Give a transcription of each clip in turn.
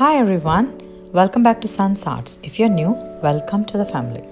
Hi everyone, welcome back to Sun's Arts. If you're new, welcome to the family.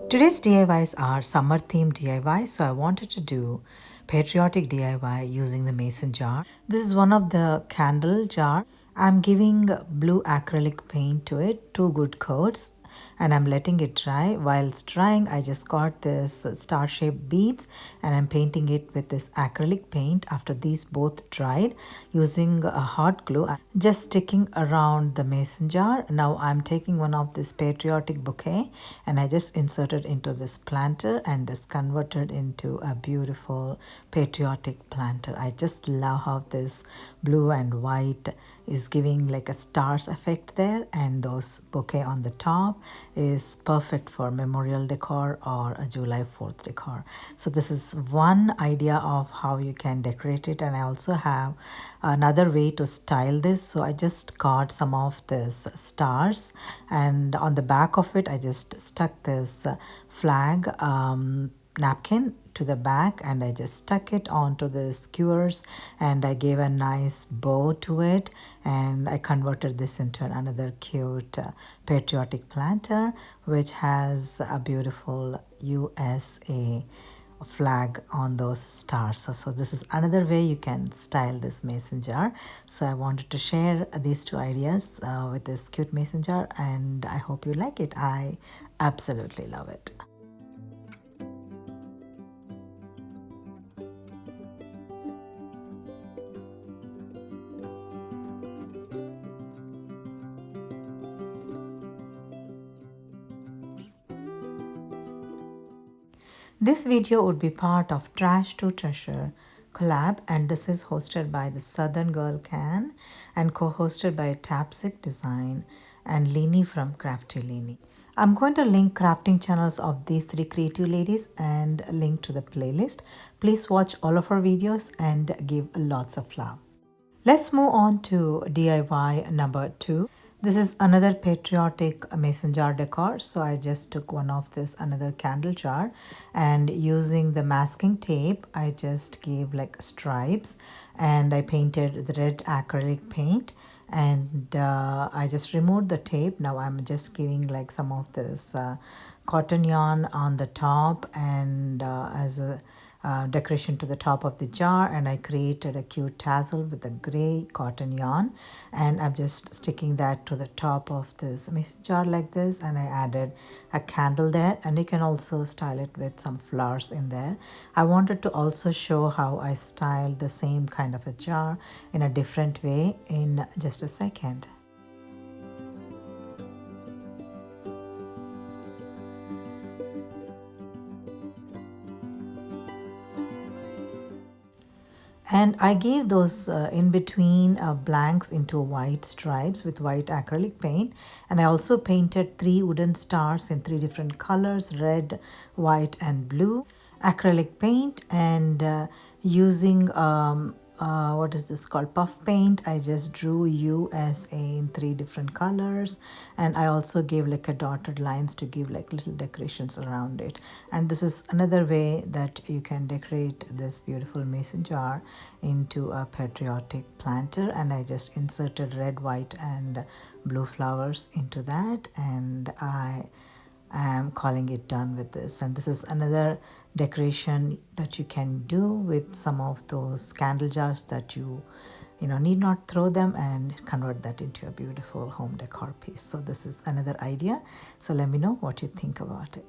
Today's DIYs are summer themed DIY, so I wanted to do patriotic DIY using the mason jar. This is one of the candle jar. I'm giving blue acrylic paint to it, 2 good coats, and I'm letting it dry. While it's drying, I just got this star-shaped beads and I'm painting it with this acrylic paint. After these both dried, using a hot glue, I'm just sticking around the mason jar. Now I'm taking one of this patriotic bouquet and I just inserted into this planter and this converted into a beautiful patriotic planter. I just love how this blue and white is giving like a stars effect there, and those bouquet on the top is perfect for memorial decor or a July 4th decor. So this is one idea of how you can decorate it, and I also have another way to style this. So I just got some of this stars, and on the back of it I just stuck this flag napkin to the back, and I just stuck it onto the skewers and I gave a nice bow to it, and I converted this into another cute patriotic planter which has a beautiful USA flag on those stars. So this is another way you can style this mason jar. So I wanted to share these two ideas with this cute mason jar, and I hope you like it. I absolutely love it. This video would be part of Trash to Treasure collab, and this is hosted by the Southern Girl Can and co-hosted by Tapsic Design and Lini from Crafty Lini. I'm going to link crafting channels of these three creative ladies and a link to the playlist. Please watch all of our videos and give lots of love. Let's move on to DIY number 2. This is another patriotic mason jar decor. So I just took one of this another candle jar, and using the masking tape I just gave like stripes, and I painted the red acrylic paint, and I just removed the tape. Now I'm just giving like some of this cotton yarn on the top and as a decoration to the top of the jar, and I created a cute tassel with a gray cotton yarn, and I'm just sticking that to the top of this mason jar like this, and I added a candle there, and you can also style it with some flowers in there. I wanted to also show how I styled the same kind of a jar in a different way in just a second. And I gave those in between blanks into white stripes with white acrylic paint, and I also painted 3 wooden stars in 3 different colors, red, white and blue acrylic paint, and using what is this called, puff paint, I just drew USA in 3 different colors, and I also gave like a dotted lines to give like little decorations around it. And this is another way that you can decorate this beautiful mason jar into a patriotic planter, and I just inserted red, white and blue flowers into that, and I am calling it done with this. And this is another decoration that you can do with some of those candle jars that you need not throw them, and convert that into a beautiful home decor piece. So this is another idea. So let me know what you think about it.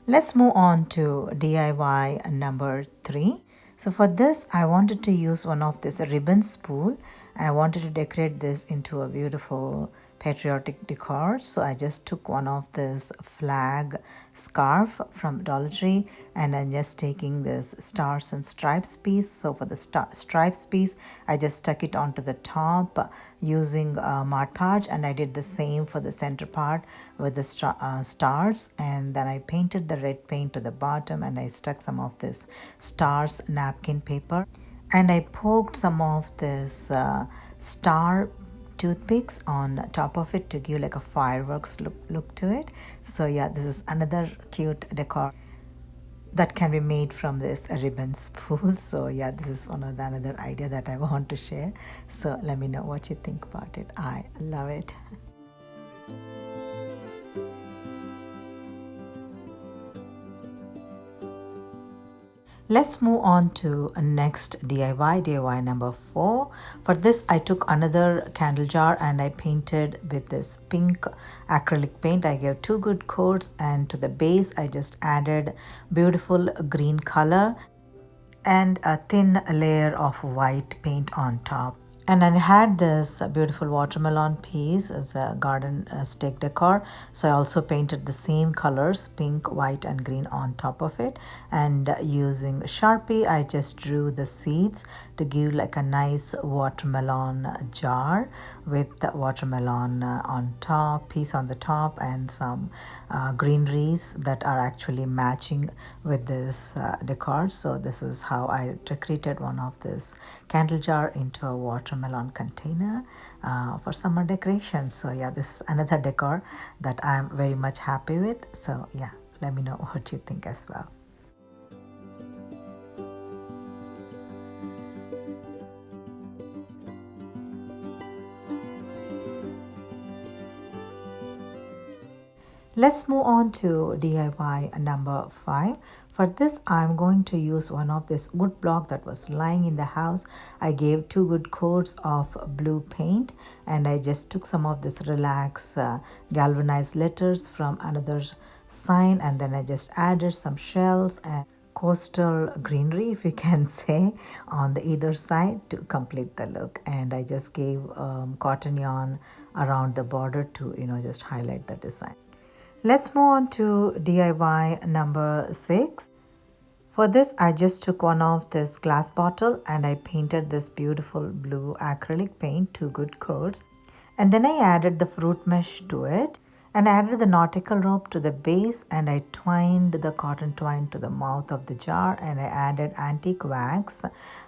Let's move on to DIY number 3. So for this I wanted to use one of this ribbon spool. I wanted to decorate this into a beautiful patriotic decor. So I just took one of this flag scarf from Dollar Tree, and I'm just taking this stars and stripes piece. So for the stripes piece I just stuck it onto the top using Mod Podge, and I did the same for the center part with the stars, and then I painted the red paint to the bottom, and I stuck some of this stars napkin paper, and I poked some of this star toothpicks on top of it to give like a fireworks look to it. So yeah, this is another cute decor. that can be made from this ribbon spool. So yeah, this is one of the another idea that I want to share. So let me know what you think about it. I love it. Let's move on to next DIY number 4. For this, I took another candle jar and I painted with this pink acrylic paint. I gave 2 good coats, and to the base I just added beautiful green color and a thin layer of white paint on top. And I had this beautiful watermelon piece as a garden stick decor. So I also painted the same colors, pink, white, and green on top of it. And using Sharpie, I just drew the seeds to give like a nice watermelon jar with the watermelon on top, piece on the top, and some greeneries that are actually matching with this decor. So this is how I created one of this candle jar into a watermelon container for summer decoration. So yeah, this is another decor that I'm very much happy with. So yeah, let me know what you think as well. Let's move on to DIY number 5. For this, I'm going to use one of this wood block that was lying in the house. I gave 2 good coats of blue paint, and I just took some of this relax galvanized letters from another sign, and then I just added some shells and coastal greenery, if you can say, on the either side to complete the look. And I just gave cotton yarn around the border to just highlight the design. Let's move on to DIY number 6. For this, I just took one of this glass bottle and I painted this beautiful blue acrylic paint, 2 good coats. And then I added the fruit mesh to it and added the nautical rope to the base, and I twined the cotton twine to the mouth of the jar, and I added antique wax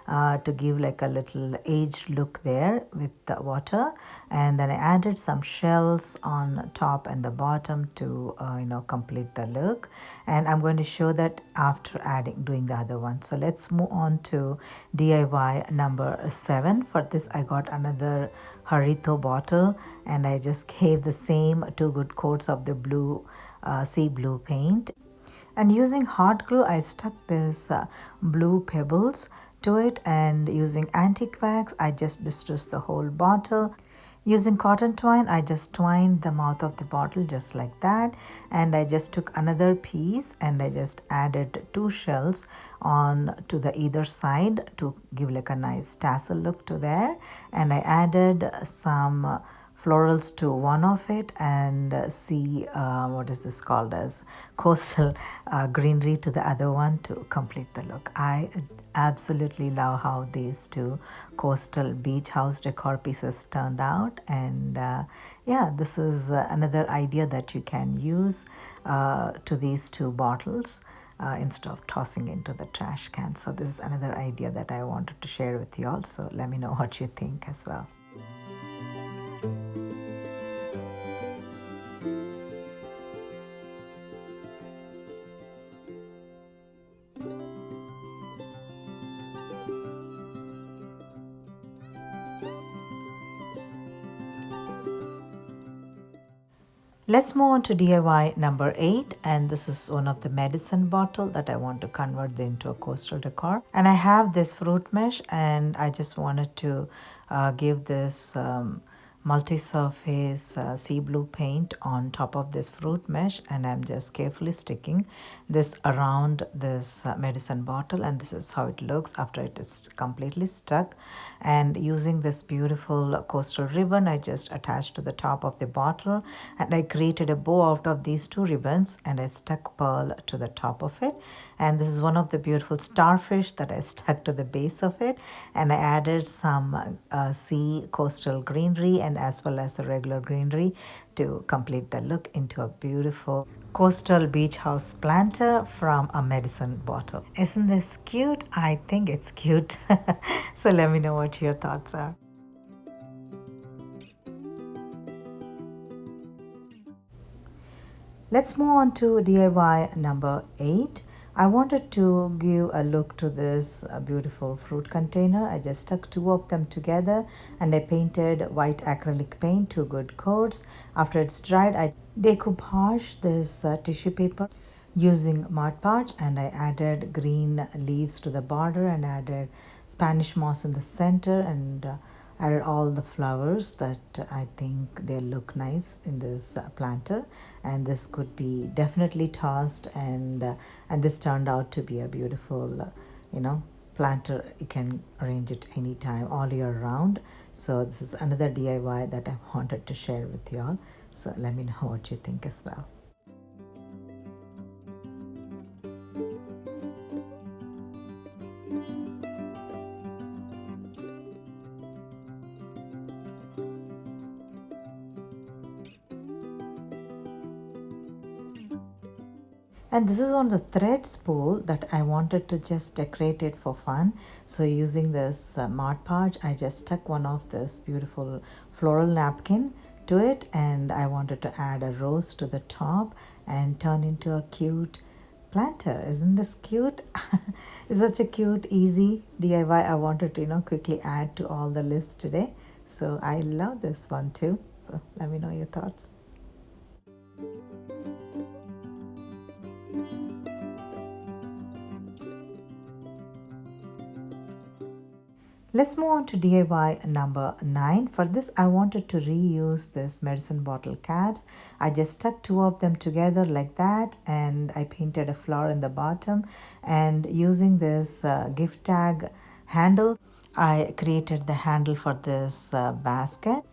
to give like a little aged look there with the water. And then I added some shells on top and the bottom to complete the look. And I'm going to show that after doing the other one. So let's move on to DIY number 7. For this, I got another Harito bottle and I just gave the same 2 good coats of the blue sea blue paint, and using hot glue I stuck this blue pebbles to it, and using antique wax I just distressed the whole bottle. Using cotton twine, I just twined the mouth of the bottle just like that, and I just took another piece and I just added 2 shells on to the either side to give like a nice tassel look to there, and I added some florals to one of it and see what is this called as coastal greenery to the other one to complete the look. I absolutely love how these 2 coastal beach house decor pieces turned out, and yeah, this is another idea that you can use to these 2 bottles instead of tossing into the trash can. So this is another idea that I wanted to share with you all. So let me know what you think as well. Let's move on to DIY number 8, and this is one of the medicine bottle that I want to convert into a coastal decor. And I have this fruit mesh, and I just wanted to give this multi-surface sea blue paint on top of this fruit mesh, and I'm just carefully sticking this around this medicine bottle, and this is how it looks after it is completely stuck. And using this beautiful coastal ribbon, I just attached to the top of the bottle, and I created a bow out of these 2 ribbons, and I stuck pearl to the top of it. And this is one of the beautiful starfish that I stuck to the base of it, and I added some sea coastal greenery and as well as the regular greenery to complete the look into a beautiful coastal beach house planter from a medicine bottle. Isn't this cute? I think it's cute. So let me know what your thoughts are. Let's move on to DIY number 8. I wanted to give a look to this beautiful fruit container. I just stuck two of them together and I painted white acrylic paint, two good coats. After it's dried, I decoupage this tissue paper using Mod Podge, and I added green leaves to the border and added Spanish moss in the center, and added all the flowers that I think they look nice in this planter, and this could be definitely tossed, and this turned out to be a beautiful planter. You can arrange it anytime all year round. So this is another DIY that I wanted to share with you all. So let me know what you think as well. And this is one of the thread spool that I wanted to just decorate it for fun. So using this Mod Podge, I just stuck one of this beautiful floral napkin to it, and I wanted to add a rose to the top and turn into a cute planter. Isn't this cute? It's such a cute, easy DIY. I wanted to, quickly add to all the list today. So I love this one too. So let me know your thoughts. Let's move on to DIY number 9. For this, I wanted to reuse this medicine bottle caps. I just stuck two of them together like that, and I painted a flower in the bottom, and using this gift tag handle, I created the handle for this basket.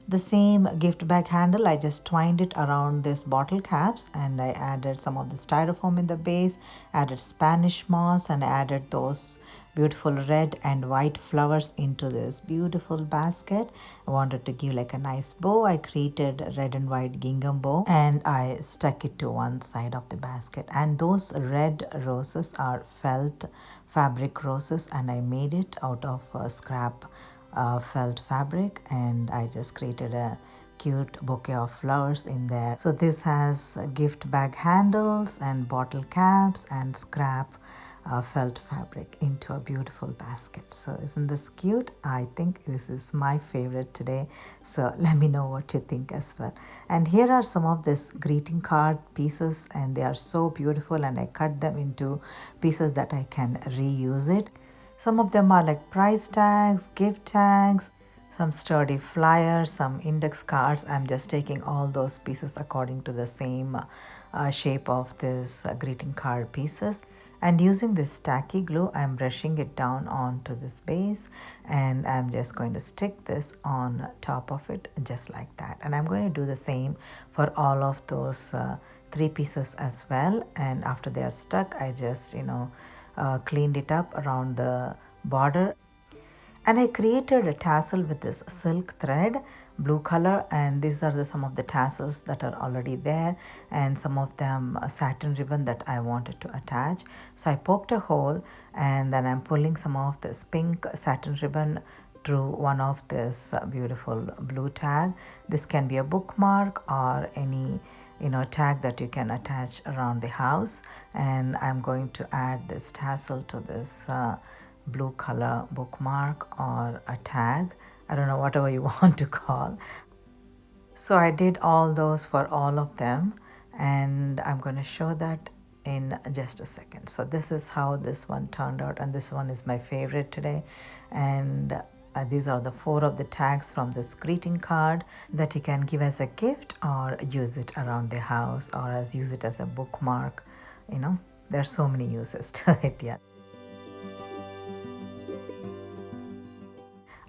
The same gift bag handle, I just twined it around this bottle caps, and I added some of the styrofoam in the base, added Spanish moss, and added those beautiful red and white flowers into this beautiful basket. I wanted to give like a nice bow. I created a red and white gingham bow, and I stuck it to one side of the basket. And those red roses are felt fabric roses, and I made it out of scrap felt fabric, and I just created a cute bouquet of flowers in there. So this has gift bag handles and bottle caps and scrap felt fabric into a beautiful basket. So isn't this cute? I think this is my favorite today. So let me know what you think as well. And here are some of this greeting card pieces, and they are so beautiful, and I cut them into pieces that I can reuse it. Some of them are like price tags, gift tags, some sturdy flyers, some index cards. I'm just taking all those pieces according to the same shape of this greeting card pieces. And using this tacky glue, I'm brushing it down onto this base, and I'm just going to stick this on top of it just like that. And I'm going to do the same for all of those 3 pieces as well. And after they are stuck, I just cleaned it up around the border, and I created a tassel with this silk thread, blue color, and these are some of the tassels that are already there, and some of them a satin ribbon that I wanted to attach. So I poked a hole, and then I'm pulling some of this pink satin ribbon through one of this beautiful blue tag. This can be a bookmark or any tag that you can attach around the house, and I'm going to add this tassel to this blue color bookmark or a tag. I don't know, whatever you want to call. So I did all those for all of them, and I'm going to show that in just a second. So this is how this one turned out, and this one is my favorite today. And these are the 4 of the tags from this greeting card that you can give as a gift or use it around the house or use it as a bookmark. There's so many uses to it. Yeah.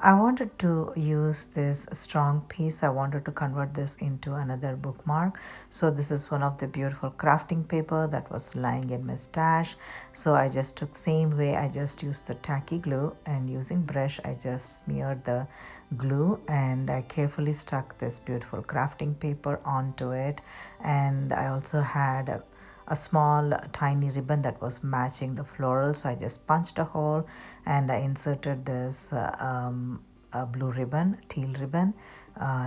I wanted to use this strong piece. I wanted to convert this into another bookmark. So this is one of the beautiful crafting paper that was lying in my stash. So I just took same way. I just used the tacky glue, and using brush I just smeared the glue, and I carefully stuck this beautiful crafting paper onto it. And I also had a small tiny ribbon that was matching the floral, so I just punched a hole and I inserted this blue ribbon, teal ribbon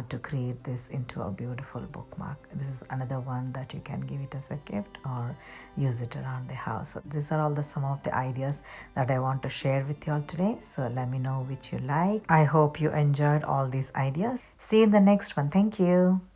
to create this into a beautiful bookmark. This is another one that you can give it as a gift or use it around the house. So these are all some of the ideas that I want to share with you all today. So let me know which you like. I hope you enjoyed all these ideas. See you in the next one. Thank you.